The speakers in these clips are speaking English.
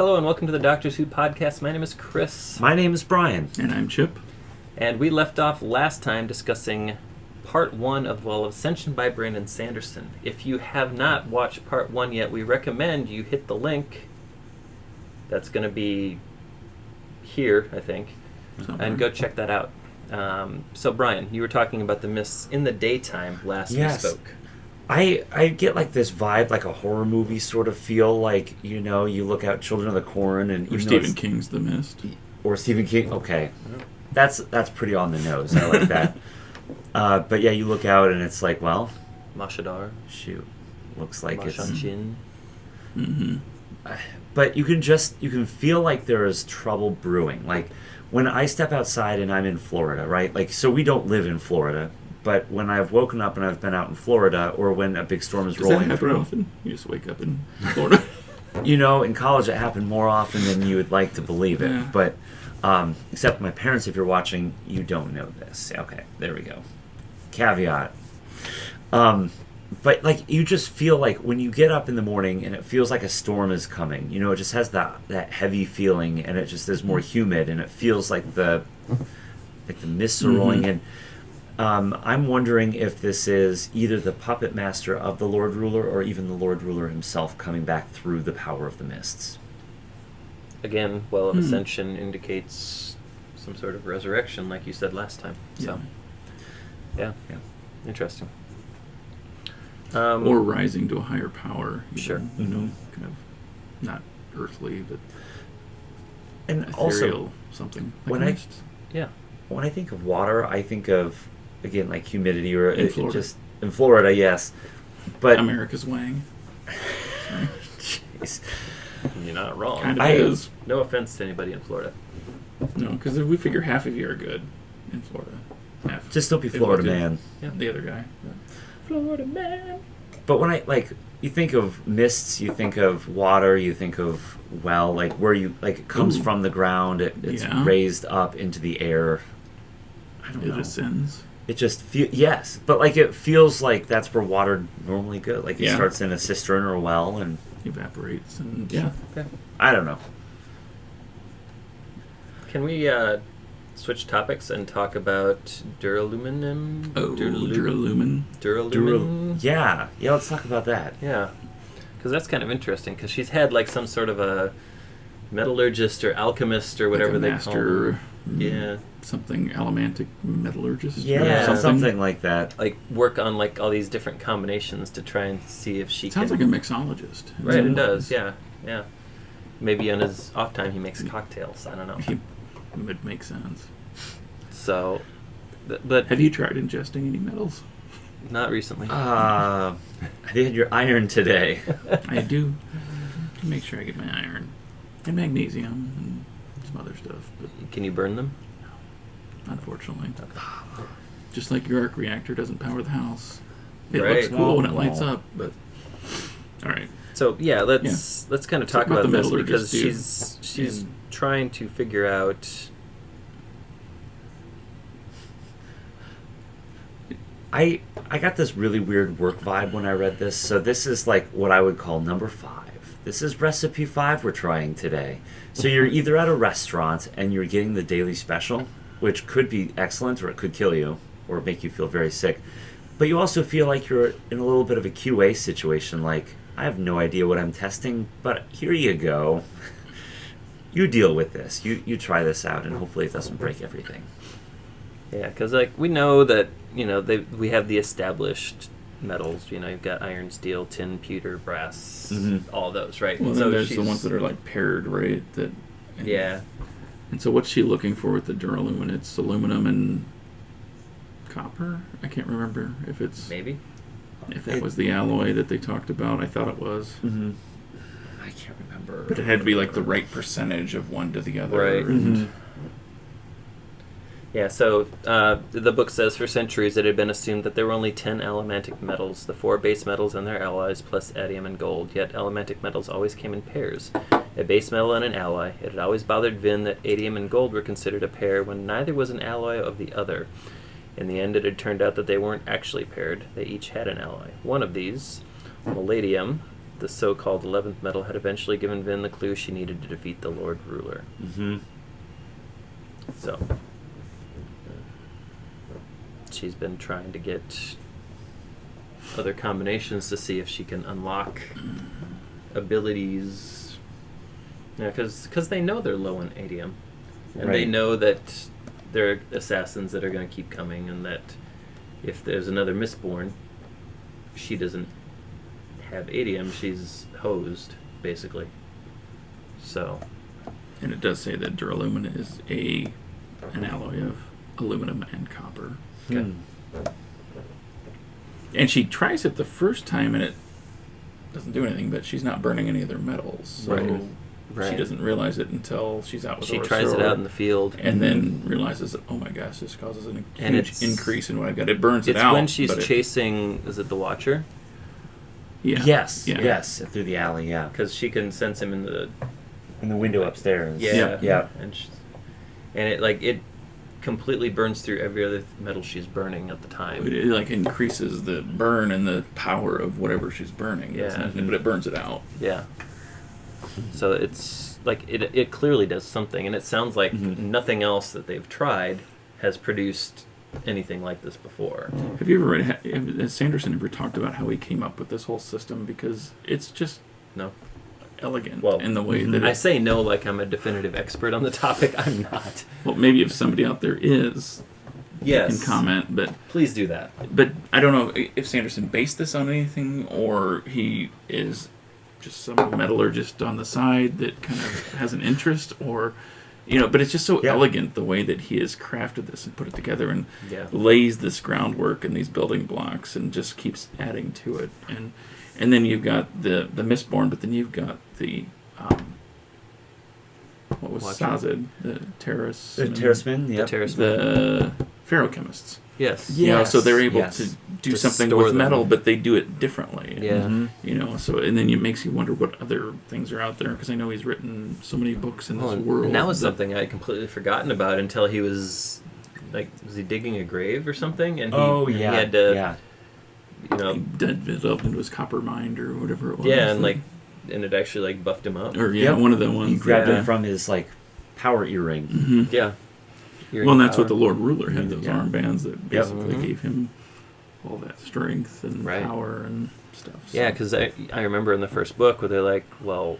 Hello and welcome to the Doctors Who podcast. My name is Chris. My name is Brian. And I'm Chip. And we left off last time discussing part 1 of Ascension by Brandon Sanderson. If you have not watched part 1 yet, we recommend you hit the link that's going to be here, I think, and go check that out. So Brian, you were talking about the mists in the daytime last we spoke. I get like this vibe, like a horror movie sort of feel, like, you know, you look out Children of the Corn and... Or Stephen King's The Mist. Or Stephen King, okay. That's pretty on the nose, I like that. But yeah, you look out and it's like, well... Mashadar. Shoot. Looks like Mashanshin. Mm-hmm. But you can feel like there is trouble brewing. Like, when I step outside and I'm in Florida, right? Like, so we don't live in Florida. But when I've woken up and I've been out in Florida, or when a big storm is rolling that happen through, often? You just wake up in Florida. You know, in college it happened more often than you would like to believe it. Yeah. But except my parents, if you're watching, you don't know this. Okay, there we go. Caveat. But like, you just feel like when you get up in the morning and it feels like a storm is coming. You know, it just has that heavy feeling, and it just is more humid, and it feels like the mists are rolling in. I'm wondering if this is either the puppet master of the Lord Ruler or even the Lord Ruler himself coming back through the power of the mists. Again, Ascension indicates some sort of resurrection, like you said last time. So, yeah. Interesting. Or rising to a higher power. Sure. You know, kind of not earthly, but and ethereal, also something. When like I think of water, I think of, again, like humidity, or in Florida. Just in Florida, yes. But America's Wang. Jeez. You're not wrong. Kind of is. No offense to anybody in Florida. No, because we figure half of you are good in Florida. Half. Just don't be Florida man. Yeah, the other guy. Florida man. But when you think of mists, you think of water, you think of where it comes from the ground, it's raised up into the air. I don't know. It ascends. It just yes, but like it feels like that's where water normally goes. Like it starts in a cistern or a well and evaporates, and Okay. I don't know. Can we switch topics and talk about duralumin? Oh, duralumin. Yeah, let's talk about that. Yeah, because that's kind of interesting. Because she's had like some sort of a metallurgist or alchemist or whatever like they master, call them. Yeah, something allomantic metallurgist. Yeah, or something like that. Like work on like all these different combinations to try and see if she sounds like a mixologist. Right, it does. Yeah. Maybe on his off time he makes cocktails. I don't know. It would make sense. So, but have you tried ingesting any metals? Not recently. I had your iron today. I do make sure I get my iron and magnesium and some other stuff. But can you burn them? No, unfortunately. Okay. Just like your arc reactor doesn't power the house. It Right. looks cool when it lights up, but all right. So let's kind of talk about this because she's trying to figure out. I got this really weird work vibe when I read this. So this is like what I would call number 5. This is recipe 5 we're trying today. So you're either at a restaurant and you're getting the daily special, which could be excellent or it could kill you or make you feel very sick. But you also feel like you're in a little bit of a QA situation, like, I have no idea what I'm testing, but here you go. You deal with this. You try this out, and hopefully it doesn't break everything. Yeah, because like we know that we have the established metals. You've got iron, steel, tin, pewter, brass, all those, right? Well, then there's the ones that are like paired, right? Yeah. And so what's she looking for with the duralumin? It's aluminum and copper? I can't remember if it's... Maybe. If that was the alloy that they talked about. I thought it was. Mm-hmm. I can't remember. But it had to be like the right percentage of one to the other. Right. And Yeah, so the book says for centuries it had been assumed that there were only 10 elementic metals, the 4 base metals and their alloys, plus atium and gold. Yet elementic metals always came in pairs, a base metal and an alloy. It had always bothered Vin that atium and gold were considered a pair when neither was an alloy of the other. In the end, it had turned out that they weren't actually paired. They each had an alloy. One of these, palladium, the so-called 11th metal had eventually given Vin the clue she needed to defeat the Lord Ruler. Mm-hmm. So she's been trying to get other combinations to see if she can unlock abilities. Yeah, because they know they're low on atium, and they know that there are assassins that are going to keep coming, and that if there's another Mistborn, she doesn't have atium, she's hosed, basically. So. And it does say that duralumin is an alloy of aluminum and copper. Okay. And she tries it the first time, and it doesn't do anything, but she's not burning any other metals. So Right. she doesn't realize it until she's out with She her tries sword, it out in the field. and then realizes that, oh my gosh, this causes a And huge increase in what I've got. It burns it It's out. when she's but chasing, is it the Watcher? Yeah. Yes, Yeah. yes, through the alley, yeah. Because she can sense him in the window upstairs. Yeah. And it completely burns through every other metal she's burning at the time. It like increases the burn and the power of whatever she's burning. Yeah. doesn't it? But it burns it out. Yeah. So it's like it clearly does something, and it sounds like nothing else that they've tried has produced anything like this before. Have you ever read? Has Sanderson ever talked about how he came up with this whole system? Because it's just No. elegant Well, in the way that I say no like I'm a definitive expert on the topic. I'm not. Well, maybe if somebody out there is, Yes. can comment. But Please do that. I don't know if Sanderson based this on anything, or he is just some metallurgist on the side that kind of has an interest, or but it's just so elegant the way that he has crafted this and put it together and lays this groundwork and these building blocks and just keeps adding to it. And then you've got the Mistborn, but then you've got the what was Sazed, the terrorists, The Terracemen, yeah. the ferrochemists. Yes. So they're able to do To something store with them. metal, but they do it differently. Yeah. So and then it makes you wonder what other things are out there, because I know he's written so many books in this world. And that was something I had completely forgotten about until he was he digging a grave or something? And he had to, he developed into his copper mind or whatever it was. Yeah, and it actually buffed him up. Or one of the ones. He grabbed it from his power earring. Mm-hmm. Yeah. Well, and that's what the Lord Ruler had, those armbands that basically Mhm. gave him all that strength and Right. power and stuff. So. Yeah, because I remember in the first book where they're like, well,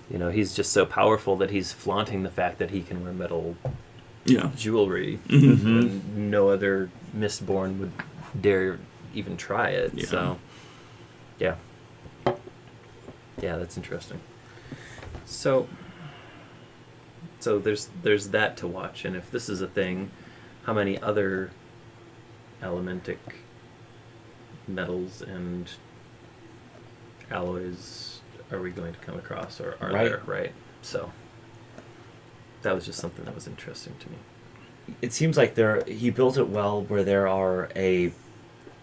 he's just so powerful that he's flaunting the fact that he can wear metal jewelry. Mm-hmm. And no other Mistborn would dare even try it. Yeah. So, yeah, that's interesting. So there's that to watch, and if this is a thing, how many other elementic metals and alloys are we going to come across, or are there, right? So that was just something that was interesting to me. It seems like he built it well, where there are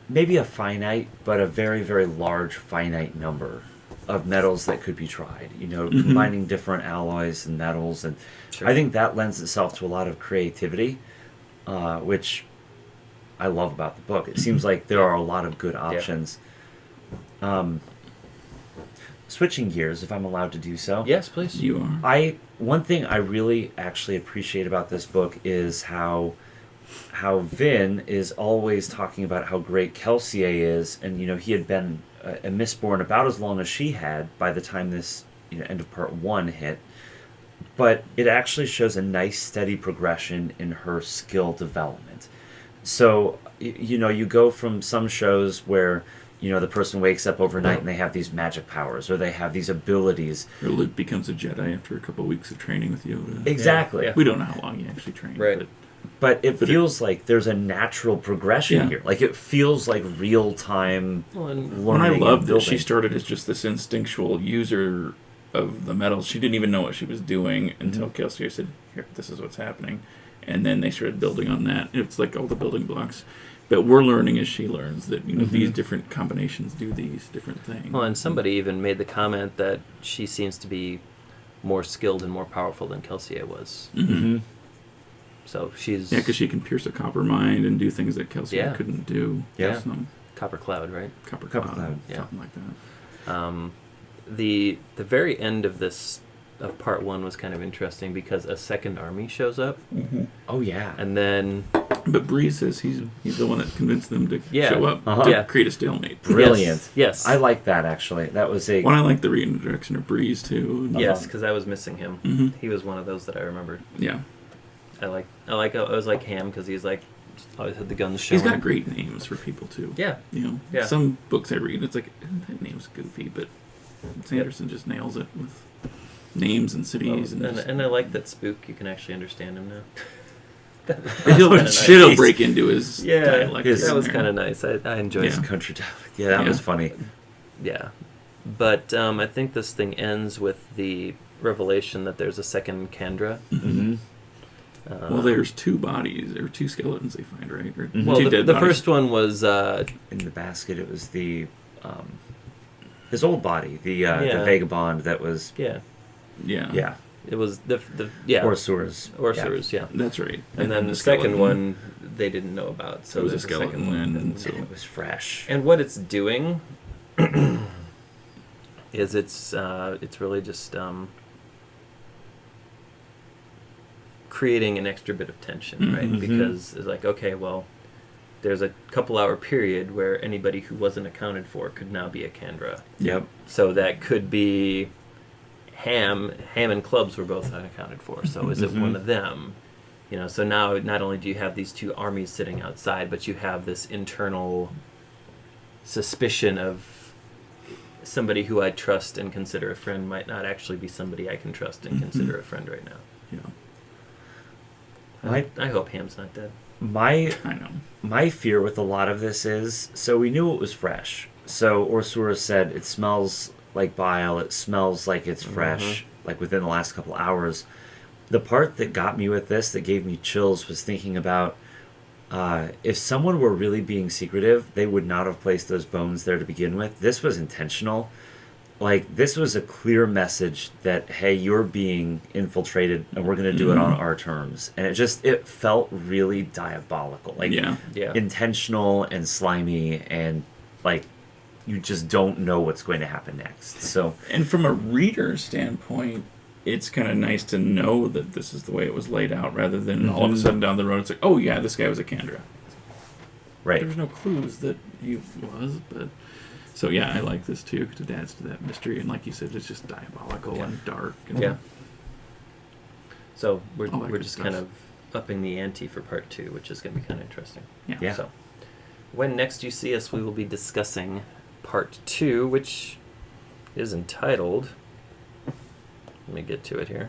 maybe a finite, but a very, very large finite number of metals that could be tried. Combining different alloys and metals, and I think that lends itself to a lot of creativity, which I love about the book. It seems like there are a lot of good options. Switching gears, if I'm allowed to do so. Yes, please. You are. One thing I really actually appreciate about this book is how Vin is always talking about how great Kelsier is, and he had been a Mistborn about as long as she had by the time this end of part 1 hit, but it actually shows a nice steady progression in her skill development. So you go from some shows where the person wakes up overnight and they have these magic powers, or they have these abilities. Or Luke becomes a Jedi after a couple of weeks of training with Yoda. Exactly. We don't know how long he actually trained. Right. But it feels like there's a natural progression here. It feels like real-time learning. When I love that building. she started as just this instinctual user of the metals. She didn't even know what she was doing until Kelsier said, "Here, this is what's happening." And then they started building on that. It's like all the building blocks. But we're learning as she learns that these different combinations do these different things. Well, and somebody even made the comment that she seems to be more skilled and more powerful than Kelsier was. Mm-hmm. So she's... Yeah, because she can pierce a copper mine and do things that Kelsier couldn't do. Yeah. So, Copper Cloud, right? Copper Cloud, Cloud, yeah. something like that. the very end of this of part 1 was kind of interesting because a second army shows up, Oh yeah. and then But Bree says he's the one that convinced them to Yeah. show up Uh-huh. to Yeah. create a stalemate. Brilliant. Yes. I like that actually. That was a Well, I like the reintroduction of Breeze too. Yes, because I was missing him. Mhm. He was one of those that I remembered. Yeah. I was like Ham because he's like always had the guns showing. He's got great names for people too. Yeah. You know, Yeah. some books I read, it's like that name's goofy, but Sanderson just nails it with names and cities. And I like that Spook. You can actually understand him now. He'll kinda nice. shit'll break into his Yeah, dialect. his- that was there. kind of nice. I enjoyed his it. country dialect. Yeah, that Yeah. was funny. Yeah, but I think this thing ends with the revelation that there's a second Kandra. Mm-hmm. Well, there's 2 bodies or 2 skeletons they find, right? Or Mhm. Well, 2 the dead bodies. first one was In the basket, it was the his old body, the Yeah. vagabond that was yeah. Yeah. It was the yeah Orsur's. Orsur's, yeah. That's right. And then the second one they didn't know about. So It was a there's skeleton, second one. and so It was fresh. And what it's doing is it's really just creating an extra bit of tension, right? Mhm. Because it's like, okay, well, there's a couple-hour period where anybody who wasn't accounted for could now be a Kandra. Yep. So that could be Ham and Clubs were both unaccounted for. So is it one of them? You know, so now not only do you have these 2 armies sitting outside, but you have this internal suspicion of somebody who I trust and consider a friend might not actually be somebody I can trust and consider a friend right now. Yeah. I hope Ham's not dead. My I know. my fear with a lot of this is, so we knew it was fresh. So Orsura said it smells like bile, it smells like it's fresh, like within the last couple hours. The part that got me with this, that gave me chills, was thinking about if someone were really being secretive, they would not have placed those bones there to begin with. This was intentional. Like, this was a clear message that, hey, you're being infiltrated and we're going to do it on our terms. And it felt really diabolical. Like, Yeah. intentional and slimy, and, like, you just don't know what's going to happen next. So, And from a reader standpoint, it's kind of nice to know that this is the way it was laid out, rather than all of a sudden down the road it's like, oh yeah, this guy was a Kandra. right. There's no clues that he was, but so yeah, I like this too because it adds to that mystery, and like you said, it's just diabolical and dark. And Yeah. So All that we're good just stuff. kind of upping the ante for part 2, which is going to be kind of interesting. Yeah. So when next you see us, we will be discussing part 2, which is entitled, let me get to it here,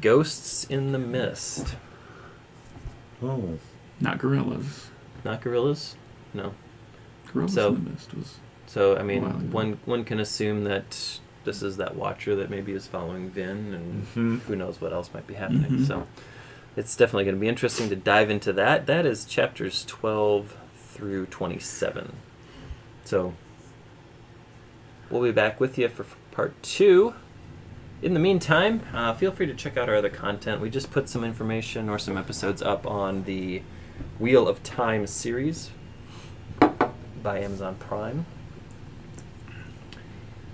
Ghosts in the Mist. Oh. Not gorillas. Not gorillas? No. Gorillas So- in the Mist was So, I mean, Wow. one can assume that this is that Watcher that maybe is following Vin, and Mhm. who knows what else might be happening. Mhm. So it's definitely going to be interesting to dive into that. That is chapters 12 through 27. So we'll be back with you for part 2. In the meantime, feel free to check out our other content. We just put some information or some episodes up on the Wheel of Time series by Amazon Prime.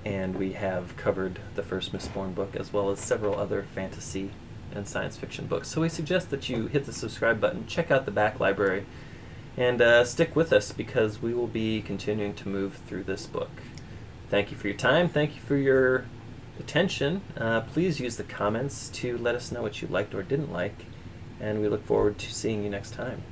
And we have covered the first Mistborn book as well as several other fantasy and science fiction books. So we suggest that you hit the subscribe button, check out the back library, and stick with us because we will be continuing to move through this book. Thank you for your time. Thank you for your attention. Please use the comments to let us know what you liked or didn't like, and we look forward to seeing you next time.